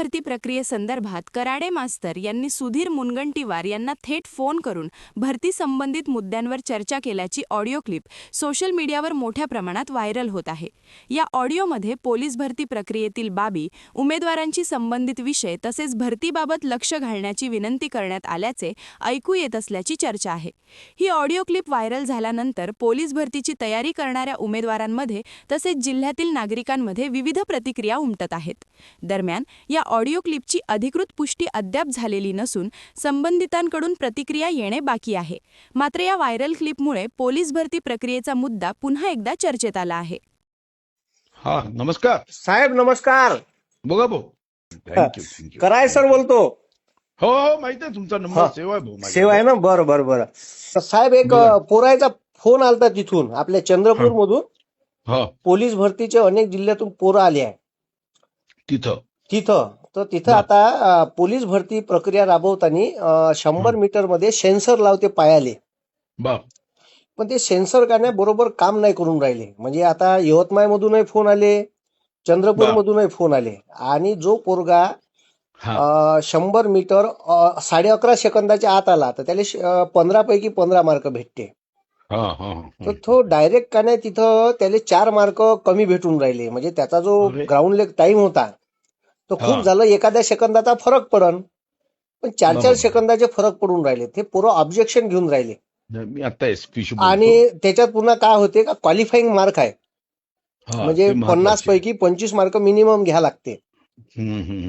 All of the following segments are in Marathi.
भरती प्रक्रियेसंदर्भात कराडे मास्तर यांनी सुधीर मुनगंटीवार यांना थेट फोन करून भरती संबंधित मुद्द्यांवर चर्चा केल्याची ऑडिओ क्लिप सोशल मीडियावर मोठ्या प्रमाणात व्हायरल होत आहे. या ऑडिओमध्ये पोलीस भरती प्रक्रियेतील बाबी, उमेदवारांची संबंधित विषय तसेच भरतीबाबत लक्ष घालण्याची विनंती करण्यात आल्याचे ऐकू येत असल्याची चर्चा आहे. ही ऑडिओ क्लिप व्हायरल झाल्यानंतर पोलीस भरतीची तयारी करणाऱ्या उमेदवारांमध्ये तसेच जिल्ह्यातील नागरिकांमध्ये विविध प्रतिक्रिया उमटत आहेत. दरम्यान या ऑडिओ क्लिपची अधिकृत पुष्टी अद्याप झालेली नसून संबंधितांकडून प्रतिक्रिया येणे बाकी आहे. मात्र या व्हायरल क्लिपमुळे पोलीस भरती प्रक्रियेचा मुद्दा पुन्हा एकदा चर्चेत आला आहे. हा, नमस्कार साहेब. नमस्कार. बघा भाऊ. थँक्यू. कराय सर बोलतो. हो हो, माहिती आहे तुमचा नंबर. सेवा आहे भाऊ माझ्याकडे. सेवा आहे ना. बरं बरं बरं. साहेब, एक बोला. पोरायचा फोन आलता तिथून, आपल्या चंद्रपूर मधून. हा, पोलीस भरतीचे अनेक जिल्ह्यातून पोरं आले आहे तिथं तर तिथं बर. आता पोलीस भरती प्रक्रिया राबवताना 100 मीटर मध्ये सेन्सर लावते पायाले. बा पण ते सेन्सर का नाही बरोबर काम नाही करून राहिले. म्हणजे आता यवतमाळ मधूनही फोन आले, चंद्रपूर मधूनही फोन आले. आणि जो पोरगा 100 मीटर 11.5 सेकंदाच्या आत आला तर त्याला 15 पैकी 15 मार्क भेटते. तर तो डायरेक्ट का नाही तिथं त्याला 4 मार्क कमी भेटून राहिले. म्हणजे त्याचा जो ग्राउंड लेग टाइम होता तो खूप झालं. एखाद्या सेकंदाचा फरक पडन, पण 4-4 सेकंदाचे फरक पडून राहिले. ते पोरं ऑब्जेक्शन घेऊन राहिले. मी आता एसपी आणि त्याच्यात पुन्हा काय होते का क्वालिफाईंग मार्क आहे. म्हणजे 50 पैकी 25 मार्क मिनिमम घ्या लागते.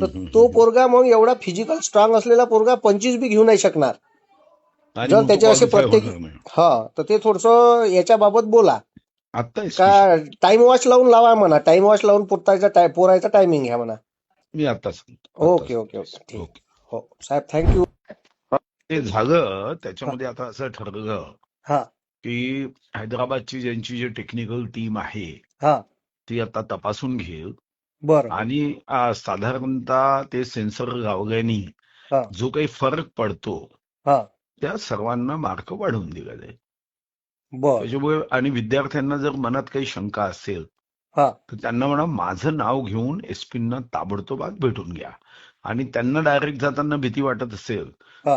तर तो पोरगा मग एवढा फिजिकल स्ट्रॉंग असलेला पोरगा 25 बी घेऊ नाही शकणार जर त्याचे असे प्रत्येक. तर ते थोडस याच्याबाबत बोला आता का टाइम वॉच लावून लावा म्हणा. टाइम वॉच लावून पोरायचा टायमिंग घ्या म्हणा. मी आता ओके ओके ओके ठीक. हो साहेब, थँक्यू. ते झालं. त्याच्यामध्ये आता असं ठरलं की हैदराबादची ज्यांची जी टेक्निकल टीम आहे ती आता तपासून घेईल. बरं. आणि साधारणतः ते सेन्सर लावल्याने जो काही फरक पडतो त्या सर्वांना मार्क वाढवून दिला जाईल. त्याच्यामुळे आणि विद्यार्थ्यांना जर मनात काही शंका असेल तर त्यांना म्हणा माझं नाव घेऊन एसपींना ताबडतोब आज भेटून घ्या. आणि त्यांना डायरेक्ट जाताना भीती वाटत असेल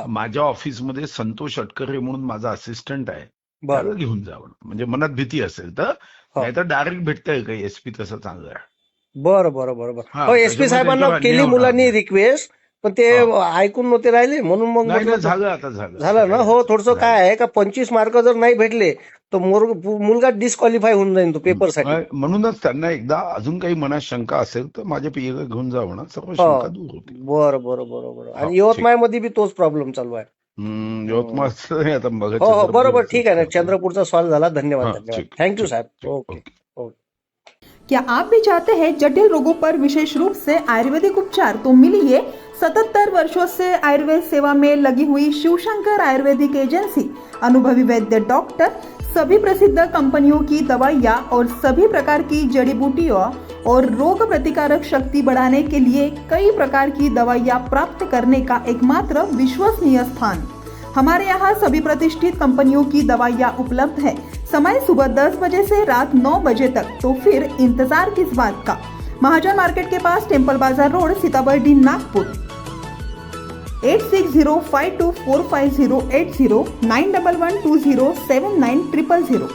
माझ्या ऑफिसमध्ये संतोष अटकरे म्हणून माझा असिस्टंट आहे, त्याला घेऊन जावं. म्हणजे मनात भीती असेल तर, नाही तर डायरेक्ट भेटताय का एसपी तसं चांगलं आहे. बरं बरं बरोबर. एसपी साहेबांना केली मुलांनी रिक्वेस्ट, पण ते ऐकून नव्हते राहिले. म्हणून मग झालं आता झालं ना. हो, थोडस काय आहे का 25 मार्क जर नाही भेटले तर मुलगा डिस्क्वालिफाय होऊन जाईल तो पेपरसाठी. म्हणूनच त्यांना एकदा अजून काही मनात शंका असेल तर माझ्या पीएला घेऊन जावं ना, सर्व शंका दूर होते. बरं बरं बरोबर. आणि यवतमाळ मध्ये बी तोच प्रॉब्लेम चालू आहे. यवतमाळ आता बघा. हो बरोबर, ठीक आहे ना. चंद्रपूरचा सॉल्व्ह झाला. धन्यवाद धन्यवाद. थँक्यू साहेब. ओके. क्या आप भी चाहते हैं जटिल रोगों पर विशेष रूप से आयुर्वेदिक उपचार? तो मिलिए 77 वर्षों से आयुर्वेद सेवा में लगी हुई शिवशंकर आयुर्वेदिक एजेंसी, अनुभवी वैद्य डॉक्टर, सभी प्रसिद्ध कंपनियों की दवाइयाँ और सभी प्रकार की जड़ी बूटियों और रोग प्रतिकारक शक्ति बढ़ाने के लिए कई प्रकार की दवाइयाँ प्राप्त करने का एकमात्र विश्वसनीय स्थान। हमारे यहाँ सभी प्रतिष्ठित कंपनियों की दवाइयाँ उपलब्ध है। समय सुबह 10 बजे से रात 9 बजे तक। तो फिर इंतजार किस बात का? महाजन मार्केट के पास, टेम्पल बाजार रोड, सीताबर्डी, नागपुर। 8605245080 9112079000।